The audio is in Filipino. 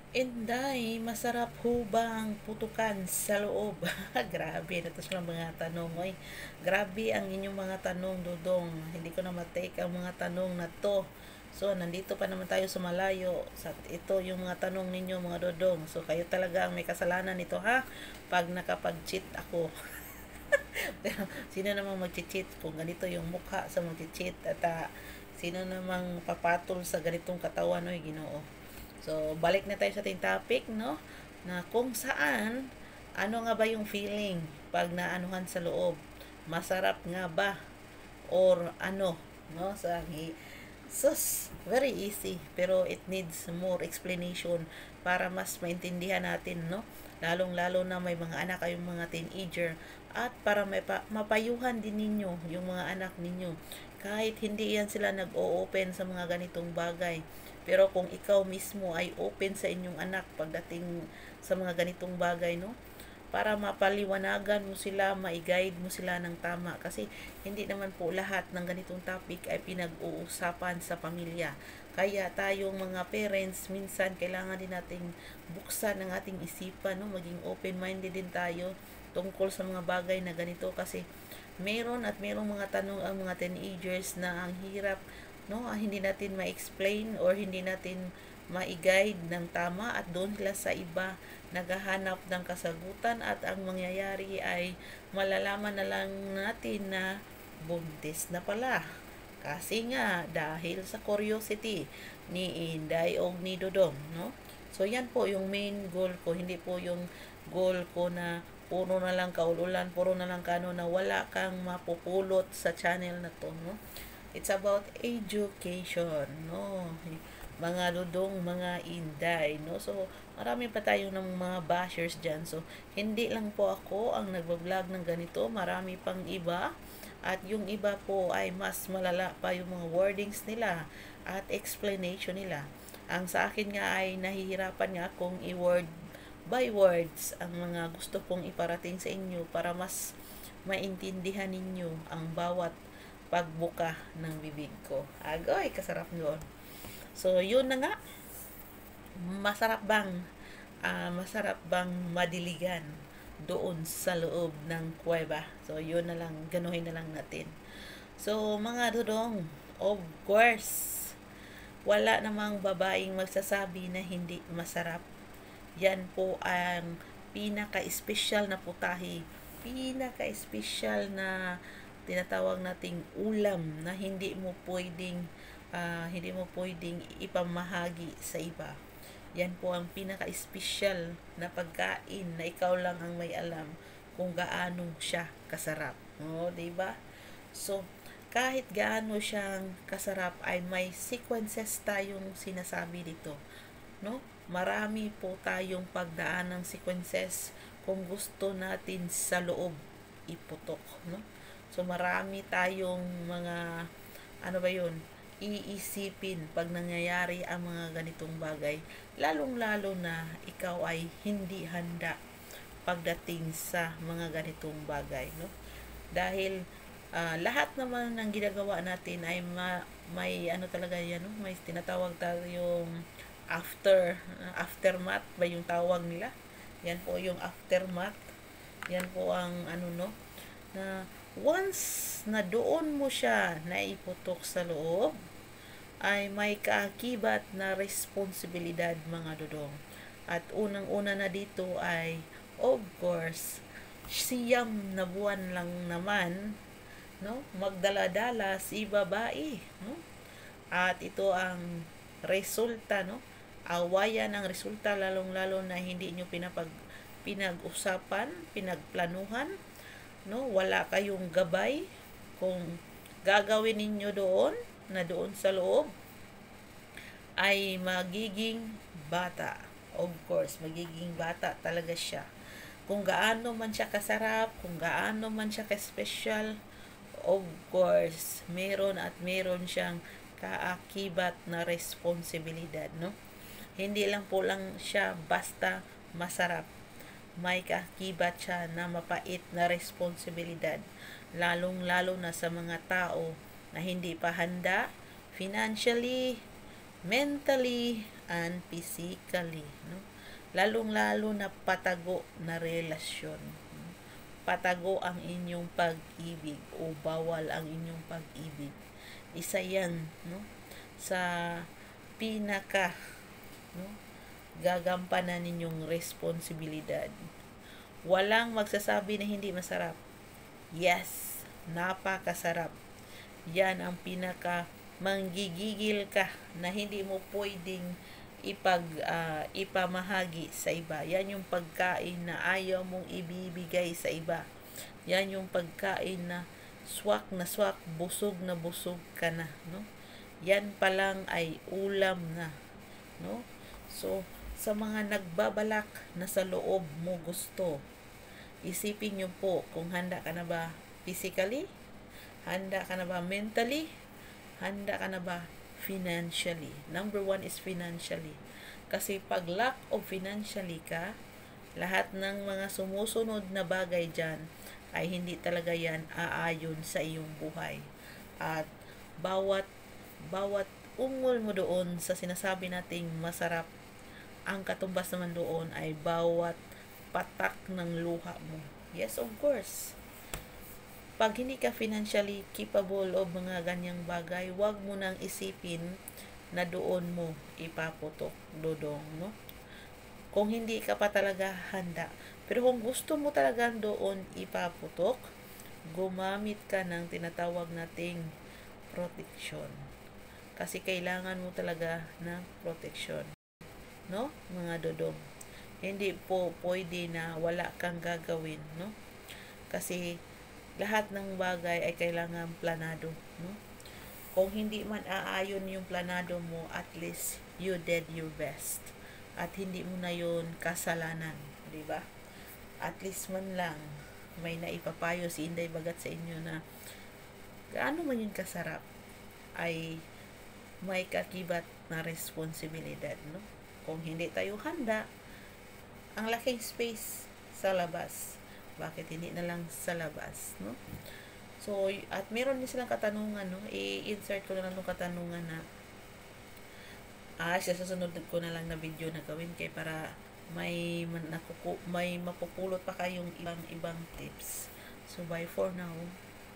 Inday, masarap ho bang putukan sa loob? Grabe, natos lang mga tanong. Oy, grabe ang inyong mga tanong, Dudong. Hindi ko na matake ang mga tanong na to. So, nandito pa naman tayo sa malayo. Ito yung mga tanong ninyo, mga Dudong. So, kayo talaga ang may kasalanan nito, ha? Pag nakapag-cheat ako. Pero, sino namang mag-cheat kung ganito yung mukha sa mag-cheat? At sino namang papatol sa ganitong katawan, oy, Ginoo? So, balik na tayo sa ating topic, no? Na kung saan, ano nga ba yung feeling pag naanuhan sa loob? Masarap nga ba? Or ano? No? Sus, very easy. Pero it needs more explanation para mas maintindihan natin, no? Lalong-lalo na may mga anak kayong mga teenager at para mapayuhan din ninyo yung mga anak ninyo kahit hindi yan sila nag-o-open sa mga ganitong bagay. Pero kung ikaw mismo ay open sa inyong anak pagdating sa mga ganitong bagay, no? Para mapaliwanagan mo sila, ma-guide mo sila ng tama. Kasi hindi naman po lahat ng ganitong topic ay pinag-uusapan sa pamilya. Kaya tayong mga parents, minsan kailangan din nating buksan ang ating isipan, no? Maging open-minded din tayo tungkol sa mga bagay na ganito kasi meron at merong mga tanong ang mga teenagers na ang hirap, no, hindi natin ma-explain or hindi natin ma-guide ng tama at doon sila sa iba naghahanap ng kasagutan at ang mangyayari ay malalaman na lang natin na buntis na pala. Kasi nga, dahil sa curiosity ni Inday o ni Dodong, no? So, yan po yung main goal ko. Hindi po yung goal ko na puro na lang kaululan, puro na lang kano na wala kang mapupulot sa channel na to, no? It's about education, no? Mga Dudong, mga Inday, no? So, marami pa tayo ng mga bashers dyan. So, hindi lang po ako ang nagbablog ng ganito. Marami pang iba. At yung iba po ay mas malala pa yung mga wordings nila at explanation nila. Ang sa akin nga ay nahihirapan nga akong i-word by words ang mga gusto kong iparating sa inyo para mas maintindihan ninyo ang bawat pagbuka ng bibig ko. Agoy, kasarap doon. So, yun na nga. Masarap bang madiligan doon sa loob ng kuweba? So, yun na lang. Ganuhin na lang natin. So, mga dudong, of course, wala namang babaeng magsasabi na hindi masarap. Yan po ang pinaka-espesyal na putahe, pinaka-espesyal na tinatawag nating ulam na hindi mo pwedeng ipamahagi sa iba. Yan po ang pinaka-espesyal na pagkain na ikaw lang ang may alam kung gaano siya kasarap. O, di ba? So, kahit gaano siyang kasarap ay may sequences tayong sinasabi dito, no? Marami po tayong pagdaan ng sequences kung gusto natin sa loob iputok, no? So marami tayong mga ano ba 'yun? Iisipin pag nangyayari ang mga ganitong bagay, lalong-lalo na ikaw ay hindi handa pagdating sa mga ganitong bagay, no? Dahil lahat naman ng ginagawa natin ay may ano talaga yan, no? May tinatawag tayong aftermath ba yung tawag nila. Yan po yung aftermath. Yan po ang ano, no, na once na doon mo siya naiputok sa loob ay may kaakibat na responsibilidad, mga dudong. At unang-una na dito ay of course siyam na buwan lang naman, no, magdala-dala si babae, no? At ito ang resulta, no? Awayan ang resulta, lalong-lalo na hindi nyo pinag-usapan, pinagplanuhan, no? Wala kayong gabay kung gagawin ninyo doon na doon sa loob ay magiging bata. Of course, magiging bata talaga siya. Kung gaano man siya kasarap, kung gaano man siya ka-special, of course, meron at meron siyang kaakibat na responsibilidad, no? Hindi lang po lang siya basta masarap. May kaakibat siya na mapait na responsibilidad. Lalong-lalo na sa mga tao na hindi pa handa financially, mentally and physically, no? Lalong-lalo na patago na relasyon. Patago ang inyong pag-ibig o bawal ang inyong pag-ibig. Isa yan, no? Sa pinaka, no, gagampanan ninyong responsibilidad. Walang magsasabi na hindi masarap. Yes, napakasarap. Yan ang pinaka manggigigil ka na hindi mo pwedeng ipamahagi sa iba. Yan yung pagkain na ayaw mong ibibigay sa iba. Yan yung pagkain na swak, busog na busog ka na, no? Yan pa lang ay ulam na, no? So, sa mga nagbabalak na sa loob mo gusto, isipin nyo po kung handa ka na ba physically, handa ka na ba mentally, handa ka na ba financially. Number 1 is financially. Kasi pag lack of financially ka, lahat ng mga sumusunod na bagay dyan ay hindi talaga yan aayon sa iyong buhay. At bawat ungol mo doon sa sinasabi nating masarap, ang katumbas naman doon ay bawat patak ng luha mo. Yes, of course. Pag hindi ka financially capable of mga ganyang bagay, wag mo nang isipin na doon mo ipaputok, dodong, no? Kung hindi ka pa talaga handa. Pero kung gusto mo talaga doon ipaputok, gumamit ka ng tinatawag nating protection. Kasi kailangan mo talaga ng protection, no? Mga dodong. Hindi po pwede na wala kang gagawin, no? Kasi lahat ng bagay ay kailangan planado, no? Kung hindi man aayon yung planado mo, at least you did your best. At hindi mo na yun kasalanan, di ba? At least man lang may naipapayo si Inday Bagat sa inyo na gaano man yun kasarap ay may kakibat na responsibilidad, no? Kung hindi tayo handa, ang laking space sa labas. Bakit hindi na lang sa labas, no? So, at meron din silang katanungan, no? I-insert ko na lang yung katanungan na sa susunod ko na lang na video na gawin kay para may mapupulot pa kayong ibang tips. So, bye for now.